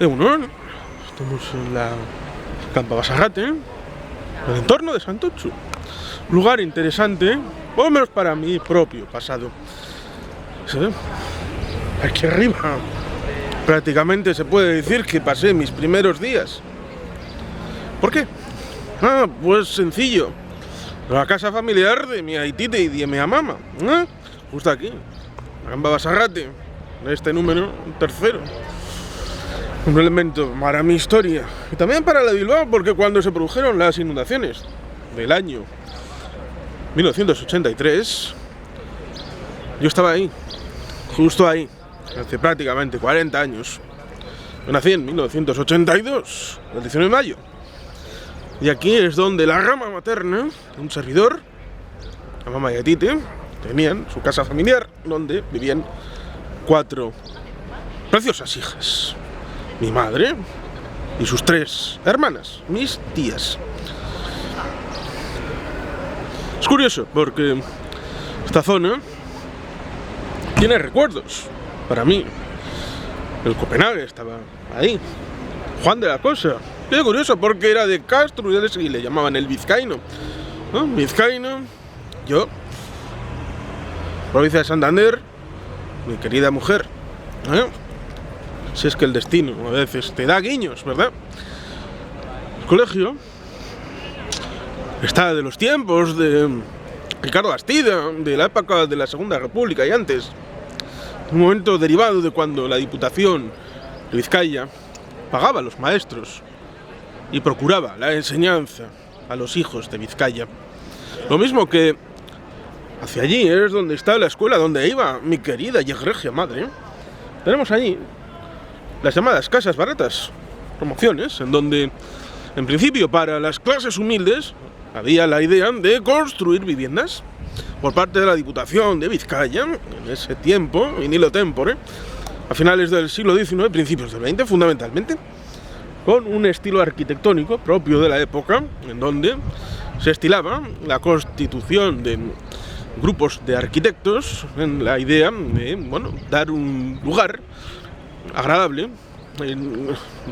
Bueno, estamos en la Campa Basarrate, el entorno de Santuchu. Lugar interesante, por lo menos para mi propio pasado. ¿Sí? Aquí arriba, prácticamente se puede decir que pasé mis primeros días. ¿Por qué? Pues sencillo. La casa familiar de mi aitite y de mi mamá. Justo aquí, la Campa Basarrate, este número tercero. Un elemento para mi historia y también para la de Bilbao, porque cuando se produjeron las inundaciones del año 1983, yo estaba ahí, justo ahí, hace prácticamente 40 años. Yo nací en 1982, el 19 de mayo. Y aquí es donde la rama materna de un servidor, la mamá y aitite, tenían su casa familiar, donde vivían 4 preciosas hijas. Mi madre y sus 3 hermanas, mis tías. Es curioso porque esta zona tiene recuerdos para mí. El Copenhague estaba ahí. Juan de la Cosa. Qué curioso porque era de Castro y le llamaban el vizcaíno. Vizcaíno, yo, provincia de Santander, mi querida mujer. Si es que el destino a veces te da guiños, ¿verdad? El colegio está de los tiempos de Ricardo Bastida, de la época de la Segunda República y antes. Un momento derivado de cuando la Diputación de Vizcaya pagaba a los maestros y procuraba la enseñanza a los hijos de Vizcaya. Lo mismo que hacia allí es donde está la escuela donde iba mi querida y regia madre. Tenemos allí las llamadas casas baratas, promociones, en donde, en principio, para las clases humildes, había la idea de construir viviendas por parte de la Diputación de Vizcaya, en ese tiempo, in illo tempore, a finales del siglo XIX, principios del XX, fundamentalmente, con un estilo arquitectónico propio de la época, en donde se estilaba la constitución de grupos de arquitectos en la idea de, bueno, dar un lugar agradable,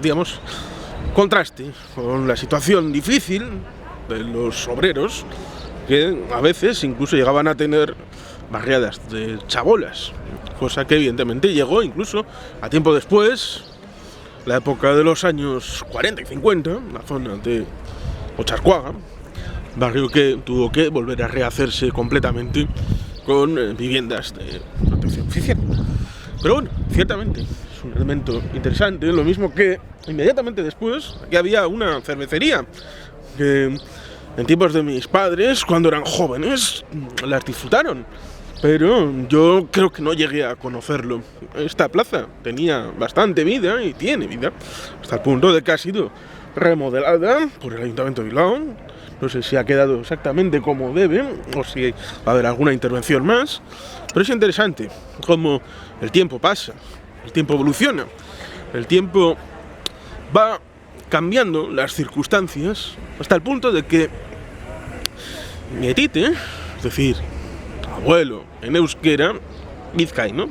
digamos, contraste con la situación difícil de los obreros, que a veces incluso llegaban a tener barriadas de chabolas, cosa que evidentemente llegó incluso a tiempo después, la época de los años 40 y 50, la zona de Ocharcoaga, barrio que tuvo que volver a rehacerse completamente con viviendas de protección oficial. Pero bueno, ciertamente es un elemento interesante, lo mismo que inmediatamente después aquí había una cervecería que en tiempos de mis padres, cuando eran jóvenes, las disfrutaron, pero yo creo que no llegué a conocerlo. Esta plaza tenía bastante vida y tiene vida, hasta el punto de que ha sido remodelada por el Ayuntamiento de Bilbao. No sé si ha quedado exactamente como debe o si va a haber alguna intervención más, pero es interesante cómo el tiempo pasa, el tiempo evoluciona, el tiempo va cambiando las circunstancias hasta el punto de que mi aitite, es decir, abuelo en euskera, vizcaíno,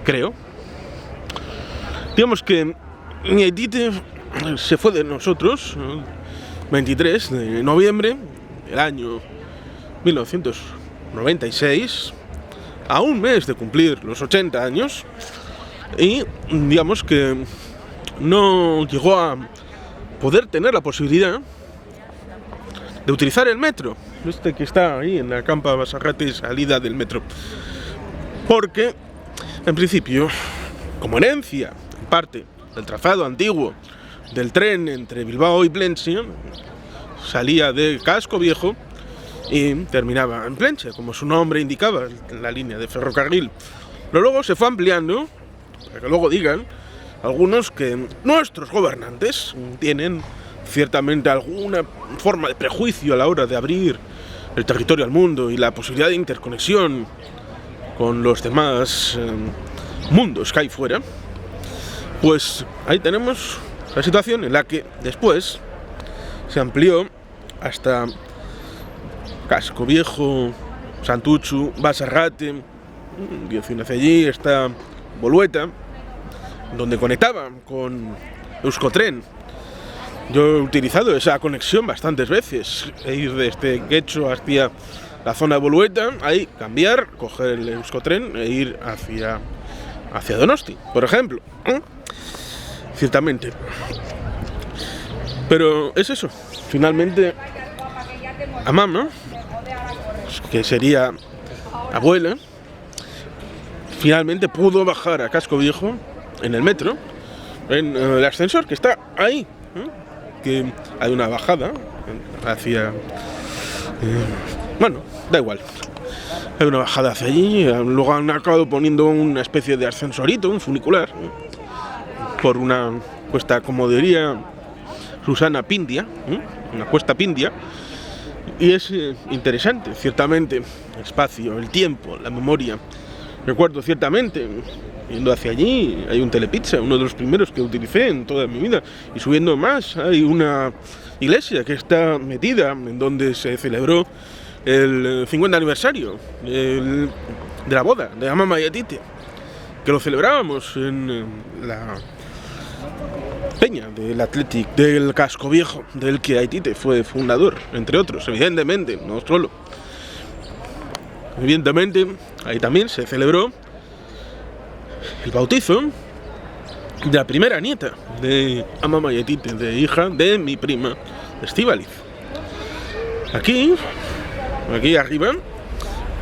creo, digamos que mi aitite se fue de nosotros 23 de noviembre del año 1996, a un mes de cumplir los 80 años, y digamos que no llegó a poder tener la posibilidad de utilizar el metro, este que está ahí en la Campa Basarrate, salida del metro, porque en principio, como herencia en parte del trazado antiguo del tren entre Bilbao y Plentzia, salía de Casco Viejo y terminaba en Plentzia, como su nombre indicaba, en la línea de ferrocarril. Pero luego se fue ampliando, para que luego digan algunos que nuestros gobernantes tienen ciertamente alguna forma de prejuicio a la hora de abrir el territorio al mundo y la posibilidad de interconexión con los demás mundos que hay fuera. Pues ahí tenemos la situación en la que después se amplió hasta Casco Viejo, Santuchu, Basarrate, 19 allí está Bolueta, donde conectaba con Euskotren. Yo he utilizado esa conexión bastantes veces, ir desde Getxo hacia la zona de Bolueta, ahí cambiar, coger el Euskotren e ir hacia Donosti, por ejemplo. Ciertamente. Pero es eso, finalmente a mamá, que sería abuela, finalmente pudo bajar a Casco Viejo en el metro, en el ascensor que está ahí, que hay una bajada hacia... bueno, da igual. Hay una bajada hacia allí, luego han acabado poniendo una especie de ascensorito, un funicular, por una cuesta, como diría Susana, Pindia, una cuesta Pindia, y es interesante, ciertamente, el espacio, el tiempo, la memoria. Recuerdo ciertamente, yendo hacia allí, hay un Telepizza, uno de los primeros que utilicé en toda mi vida, y subiendo más hay una iglesia que está metida en donde se celebró el 50 aniversario de la boda de Amama y Aitite, que lo celebrábamos en la peña del Athletic del Casco Viejo, del que Aitite fue fundador, entre otros, evidentemente, no solo. Evidentemente, ahí también se celebró el bautizo de la primera nieta de Amama y Aitite, de hija de mi prima Estíbaliz. Aquí arriba,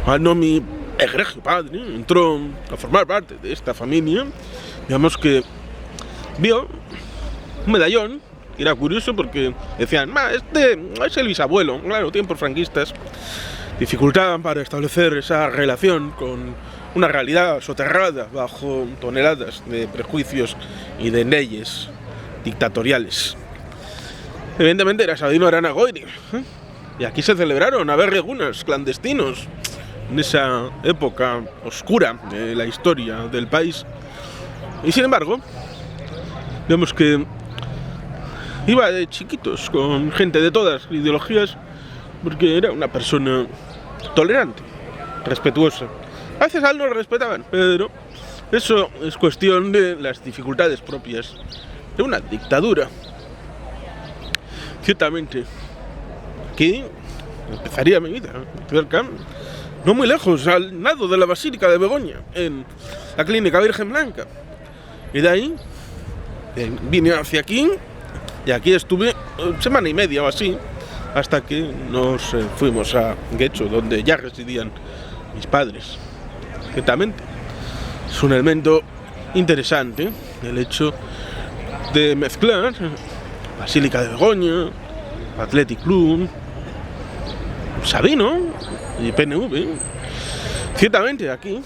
cuando mi egregio padre entró a formar parte de esta familia, digamos que vio un medallón, que era curioso porque decían, este es el bisabuelo, claro, tiempos franquistas, dificultaban para establecer esa relación con una realidad soterrada bajo toneladas de prejuicios y de leyes dictatoriales. Evidentemente era Sabino Arana-Goiri, y aquí se celebraron aberregunas clandestinos en esa época oscura de la historia del país. Y sin embargo, vemos que iba de chiquitos con gente de todas ideologías, porque era una persona tolerante, respetuosa. A veces a él no lo respetaban, pero eso es cuestión de las dificultades propias de una dictadura. Ciertamente, aquí empezaría mi vida, cerca, no muy lejos, al lado de la Basílica de Begoña, en la Clínica Virgen Blanca. Y de ahí vine hacia aquí, y aquí estuve semana y media o así, hasta que nos fuimos a Getxo, donde ya residían mis padres. Ciertamente, es un elemento interesante el hecho de mezclar Basílica de Begoña, Athletic Club, Sabino y PNV. Ciertamente aquí,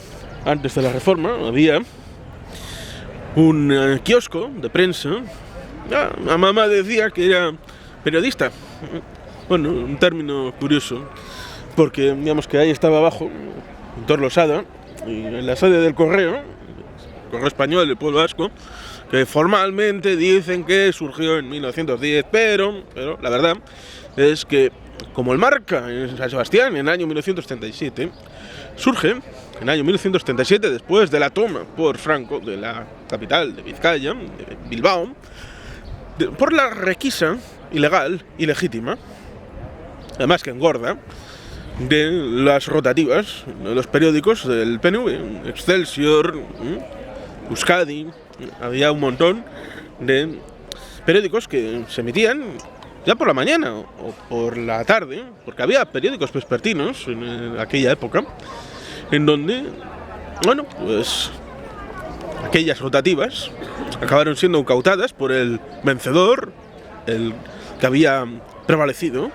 antes de la reforma, había un kiosco de prensa. La mamá decía que era periodista. Bueno, un término curioso, porque digamos que ahí estaba abajo, en Torlosada, y en la sede del Correo Español del Pueblo Vasco, que formalmente dicen que surgió en 1910, pero la verdad es que, como el Marca en San Sebastián en el año 1937, surge en el año 1937 después de la toma por Franco de la capital de Vizcaya, de Bilbao, por la requisa ilegal y legítima, además que engorda, de las rotativas de los periódicos del PNV, Excelsior, Euskadi. Había un montón de periódicos que se emitían ya por la mañana o por la tarde, porque había periódicos vespertinos en aquella época, en donde, bueno, pues aquellas rotativas acabaron siendo incautadas por el vencedor, el que había prevalecido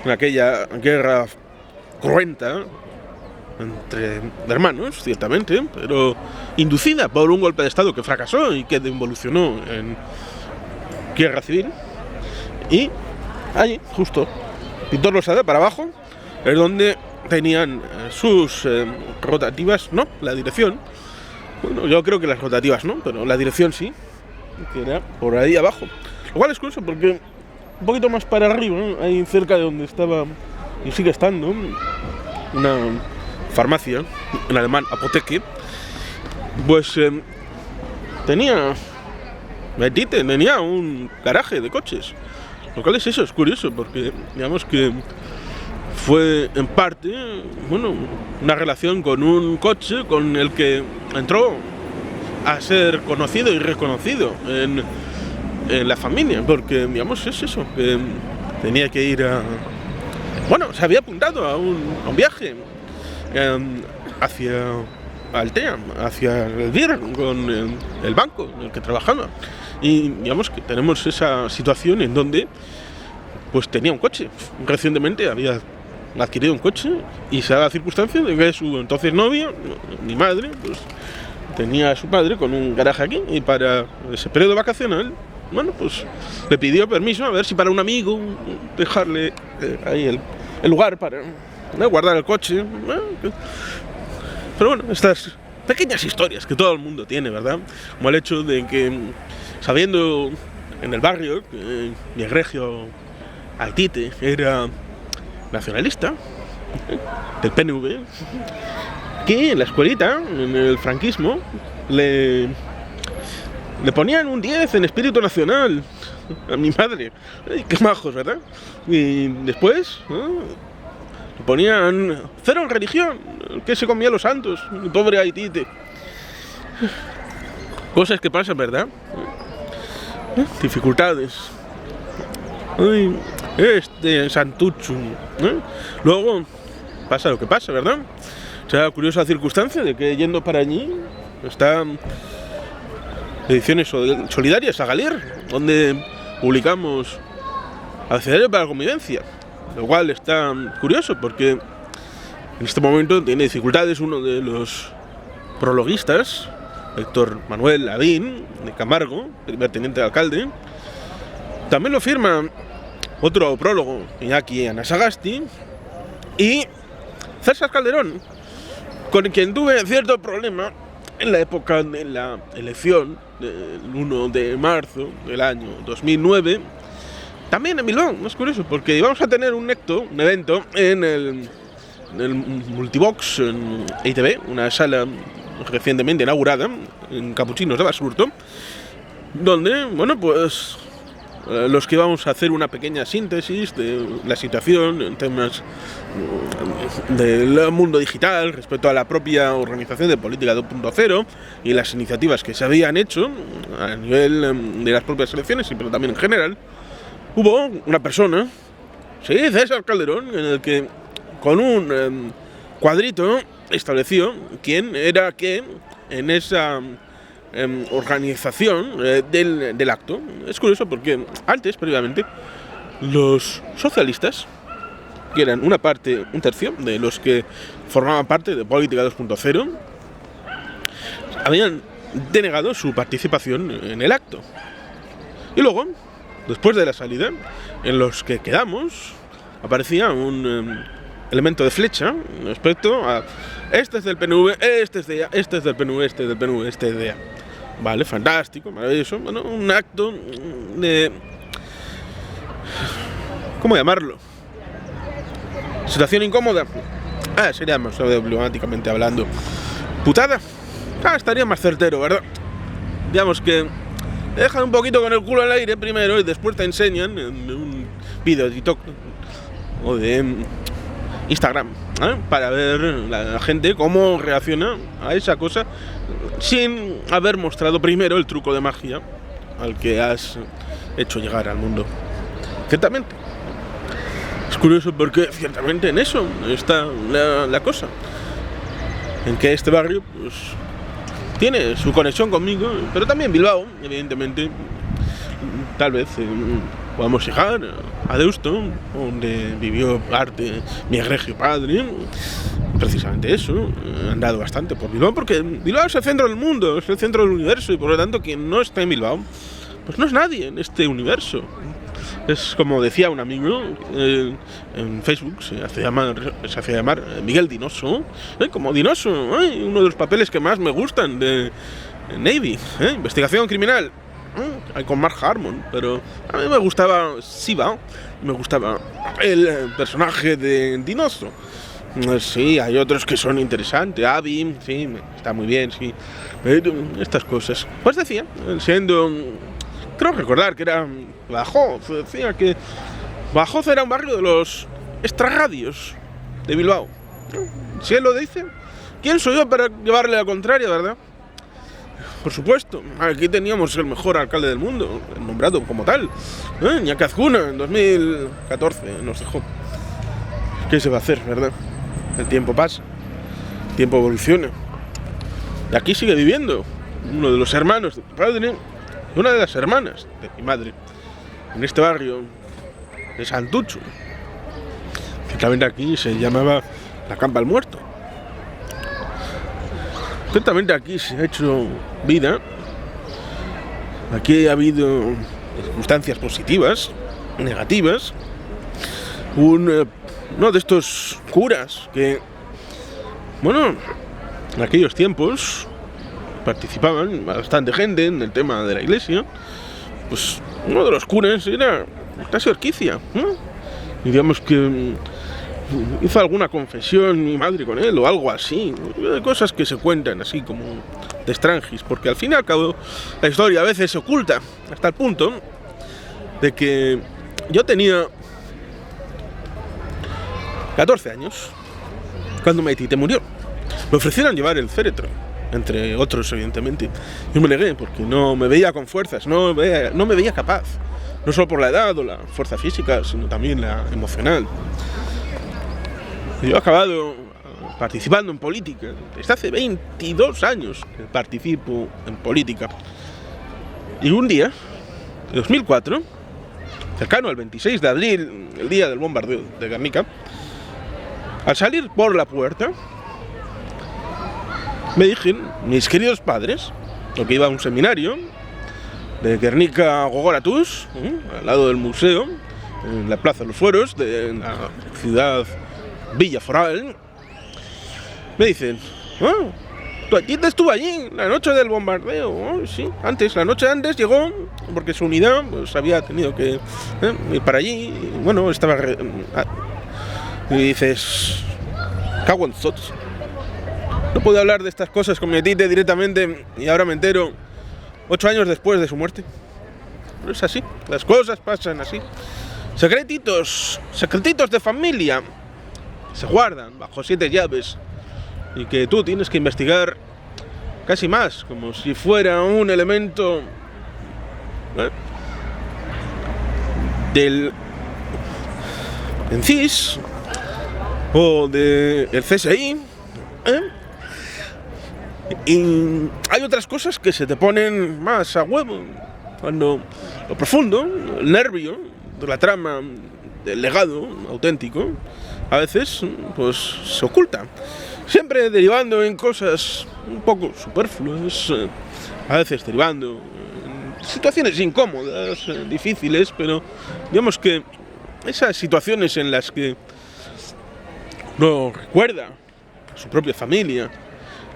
en aquella guerra cruenta entre hermanos, ciertamente, pero inducida por un golpe de estado que fracasó y que evolucionó en guerra civil. Y allí, justo, Pintor Losada para abajo, es donde tenían sus rotativas, no, la dirección. Bueno, yo creo que las rotativas no, pero la dirección sí, que era por ahí abajo. Lo cual es curioso porque un poquito más para arriba, ahí cerca de donde estaba y sigue estando una farmacia, en alemán Apotheke, pues tenía un garaje de coches. Lo cual es curioso, porque digamos que fue en parte, una relación con un coche con el que entró a ser conocido y reconocido en la familia, porque digamos es eso, que tenía que ir se había apuntado a un viaje hacia Altea, hacia el BIR, con el banco en el que trabajaba, y digamos que tenemos esa situación en donde pues tenía un coche. Recientemente había adquirido un coche y se da la circunstancia de que su entonces novia, mi madre, pues tenía a su padre con un garaje aquí, y para ese periodo vacacional, pues le pidió permiso a ver si para un amigo dejarle ahí el lugar para guardar el coche. Pero estas pequeñas historias que todo el mundo tiene, ¿verdad? Como el hecho de que, sabiendo en el barrio que mi egregio Aitite era nacionalista del PNV, que en la escuelita, en el franquismo, le ponían un 10 en espíritu nacional a mi madre. Ay, qué majos, ¿verdad? Y después le ponían 0 en religión, que se comía los santos, mi pobre Aitite. Cosas que pasan, ¿verdad? Dificultades. Ay, santucho. Luego pasa lo que pasa, ¿verdad? O sea, curiosa circunstancia de que yendo para allí están Ediciones Solidarias a Galir, donde publicamos Abecedario para la Convivencia, lo cual está curioso porque en este momento tiene dificultades uno de los prologuistas, Héctor Manuel Lavín, de Camargo, primer teniente de alcalde. También lo firma otro prólogo, Iñaki Anasagasti, y César Calderón, con quien tuve cierto problema en la época de la elección del 1 de marzo del año 2009, también en Bilbao. Es curioso porque íbamos a tener un evento en el Multibox en ITV, una sala recientemente inaugurada en Capuchinos de Basurto, donde, pues los que íbamos a hacer una pequeña síntesis de la situación en temas del mundo digital respecto a la propia organización de Política 2.0 y las iniciativas que se habían hecho a nivel de las propias elecciones, pero también en general. Hubo una persona, César Calderón, en el que con un cuadrito estableció quién era qué en esa organización del acto. Es curioso porque antes, previamente, los socialistas, que eran un tercio de los que formaban parte de Política 2.0, habían denegado su participación en el acto. Y luego, después de la salida, en los que quedamos, aparecía un elemento de flecha respecto a este es del PNV, este es de EA, este es del PNV, este es del PNV, este es de EA. Vale, fantástico, maravilloso. Un acto de... ¿cómo llamarlo? ¿Situación incómoda? Sería más diplomáticamente hablando. ¿Putada? Estaría más certero, ¿verdad? Digamos que te dejan un poquito con el culo al aire primero y después te enseñan en un vídeo de TikTok o de Instagram, para ver la gente cómo reacciona a esa cosa sin haber mostrado primero el truco de magia al que has hecho llegar al mundo. Ciertamente. Es curioso porque ciertamente en eso está la cosa. En que este barrio pues tiene su conexión conmigo, pero también Bilbao, evidentemente. Tal vez podamos llegar a Deusto, donde vivió arte mi egregio padre. Precisamente eso, he andado bastante por Bilbao, porque Bilbao es el centro del mundo, es el centro del universo, y por lo tanto quien no está en Bilbao, pues no es nadie en este universo. Es como decía un amigo en Facebook, se hacía llamar Miguel Dinoso, como Dinoso, uno de los papeles que más me gustan de Navy, investigación criminal, con Mark Harmon, pero a mí me gustaba Siva, me gustaba el personaje de Dinoso. Sí, hay otros que son interesantes. Abby, sí, está muy bien, sí. Pero estas cosas. Pues decía, siendo. Creo recordar que era Badajoz. Decía que Badajoz era un barrio de los extrarradios de Bilbao. Si él lo dice, ¿quién soy yo para llevarle la contraria, verdad? Por supuesto, aquí teníamos el mejor alcalde del mundo, nombrado como tal. Iñaki Azkuna, en 2014 nos dejó. ¿Qué se va a hacer, verdad? El tiempo pasa, el tiempo evoluciona. Y aquí sigue viviendo uno de los hermanos de mi padre y una de las hermanas de mi madre, en este barrio de Santucho. Ciertamente aquí se llamaba la Campa del Muerto. Ciertamente aquí se ha hecho vida. Aquí ha habido circunstancias positivas, negativas. Uno de estos curas que, bueno, en aquellos tiempos participaban bastante gente en el tema de la iglesia. Pues uno de los curas era Tasio Orquicia, ¿no? Y digamos que hizo alguna confesión mi madre con él o algo así. Cosas que se cuentan así como de extranjis, porque al fin y al cabo la historia a veces se oculta hasta el punto de que yo tenía 14 años cuando Maitite murió. Me ofrecieron llevar el féretro, entre otros evidentemente. Yo me negué porque no me veía con fuerzas, no me veía capaz. No solo por la edad o la fuerza física, sino también la emocional. Yo he acabado participando en política. Desde hace 22 años que participo en política. Y un día, en 2004, cercano al 26 de abril, el día del bombardeo de Guernica, al salir por la puerta, me dijeron mis queridos padres, lo que iba a un seminario de Guernica Gogoratús, al lado del museo, en la Plaza de los Fueros de la ciudad Villa Foral, me dicen: tu tita estuvo allí la noche del bombardeo. Sí, la noche antes llegó, porque su unidad pues había tenido que ir para allí. Y, bueno, estaba y dices, cago en zots. No puedo hablar de estas cosas con mi tita directamente y ahora me entero 8 años después de su muerte. Pero es así, las cosas pasan así. Secretitos de familia se guardan bajo 7 llaves y que tú tienes que investigar casi más, como si fuera un elemento del CIS o del CSI. Y hay otras cosas que se te ponen más a huevo cuando lo profundo, el nervio de la trama del legado auténtico a veces pues se oculta, siempre derivando en cosas un poco superfluas, a veces derivando en situaciones incómodas, difíciles, pero digamos que esas situaciones en las que no recuerda a su propia familia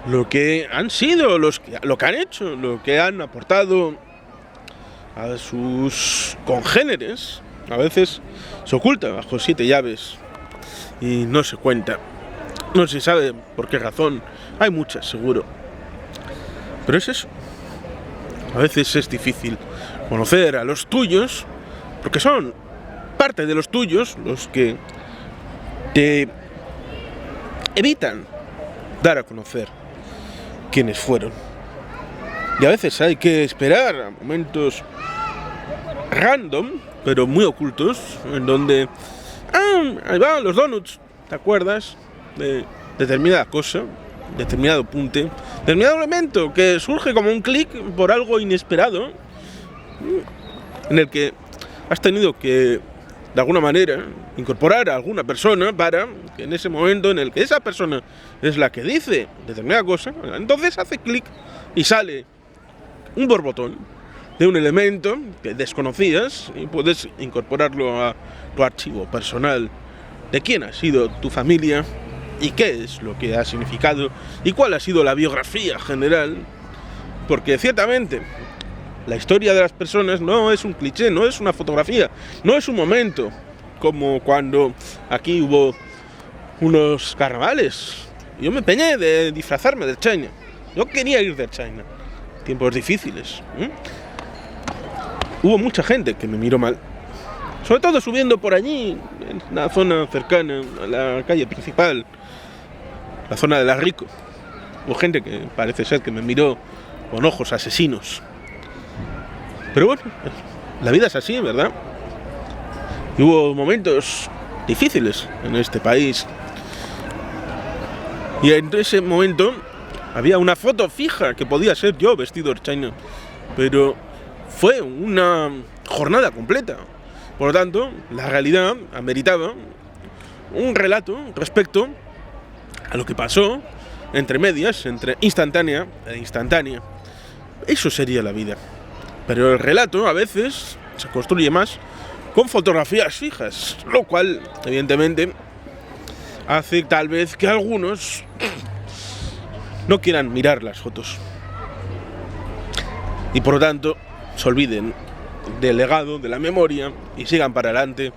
lo que han sido, lo que han hecho, lo que han aportado a sus congéneres, a veces se oculta bajo 7 llaves y no se cuenta. No se sabe por qué razón, hay muchas seguro, pero es eso. A veces es difícil conocer a los tuyos, porque son parte de los tuyos los que te evitan dar a conocer quiénes fueron. Y a veces hay que esperar a momentos random, pero muy ocultos, en donde ahí van los donuts, ¿te acuerdas? De determinada cosa, determinado punte, determinado elemento que surge como un clic por algo inesperado, en el que has tenido que, de alguna manera, incorporar a alguna persona para que en ese momento en el que esa persona es la que dice determinada cosa, entonces hace clic y sale un borbotón de un elemento que desconocías y puedes incorporarlo a tu archivo personal de quién ha sido tu familia y qué es lo que ha significado y cuál ha sido la biografía general, porque ciertamente la historia de las personas no es un cliché, no es una fotografía, no es un momento como cuando aquí hubo unos carnavales. Yo me empeñé de disfrazarme del China. Yo quería ir del China. Tiempos difíciles. Hubo mucha gente que me miró mal. Sobre todo subiendo por allí, en la zona cercana a la calle principal, la zona de la Rico. Hubo gente que parece ser que me miró con ojos asesinos. Pero bueno, la vida es así, ¿verdad? Y hubo momentos difíciles en este país. Y en ese momento había una foto fija que podía ser yo vestido de China. Pero fue una jornada completa. Por lo tanto, la realidad ameritaba un relato respecto a lo que pasó entre medias, entre instantánea e instantánea. Eso sería la vida. Pero el relato a veces se construye más con fotografías fijas, lo cual, evidentemente, hace tal vez que algunos no quieran mirar las fotos. Y por lo tanto, se olviden del legado, de la memoria, y sigan para adelante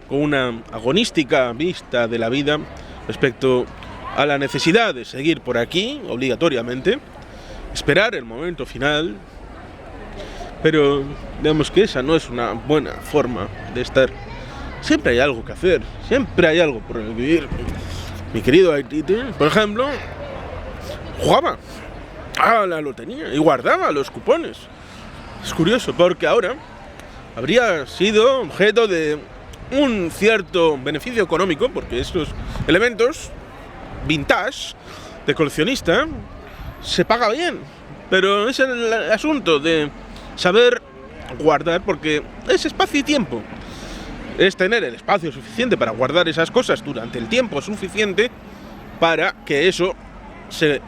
con una agonística vista de la vida respecto a la necesidad de seguir por aquí, obligatoriamente, esperar el momento final. Pero digamos que esa no es una buena forma de estar. Siempre hay algo que hacer, siempre hay algo por vivir. Mi querido Aitite, por ejemplo, jugaba a la lotería y guardaba los cupones. Es curioso porque ahora habría sido objeto de un cierto beneficio económico, porque estos elementos vintage de coleccionista se paga bien, pero es el asunto de saber guardar, porque es espacio y tiempo. Es tener el espacio suficiente para guardar esas cosas durante el tiempo suficiente para que eso se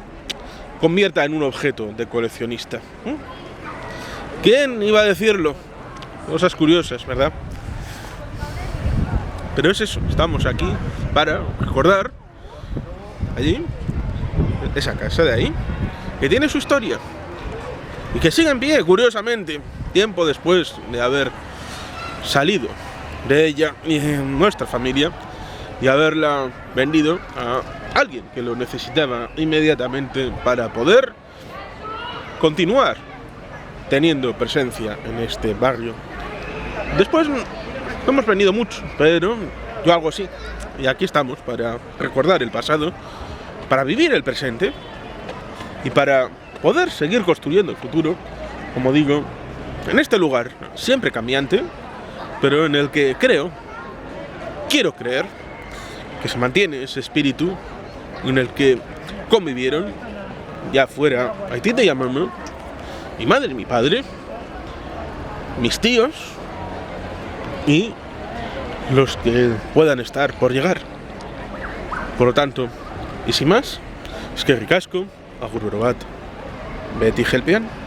convierta en un objeto de coleccionista. ¿Quién iba a decirlo? Cosas curiosas, ¿verdad? Pero es eso, estamos aquí para recordar allí, esa casa de ahí, que tiene su historia y que sigue en pie, curiosamente, tiempo después de haber salido de ella y de nuestra familia y haberla vendido a alguien que lo necesitaba inmediatamente para poder continuar teniendo presencia en este barrio. Después no hemos venido mucho, pero yo hago así. Y aquí estamos para recordar el pasado, para vivir el presente y para poder seguir construyendo el futuro, como digo, en este lugar siempre cambiante, pero en el que quiero creer, que se mantiene ese espíritu en el que convivieron, ya fuera Aitite y a mamá, mi madre y mi padre, mis tíos y los que puedan estar por llegar. Por lo tanto, y sin más, eskerrik asko, agur oro bat, beti helpean.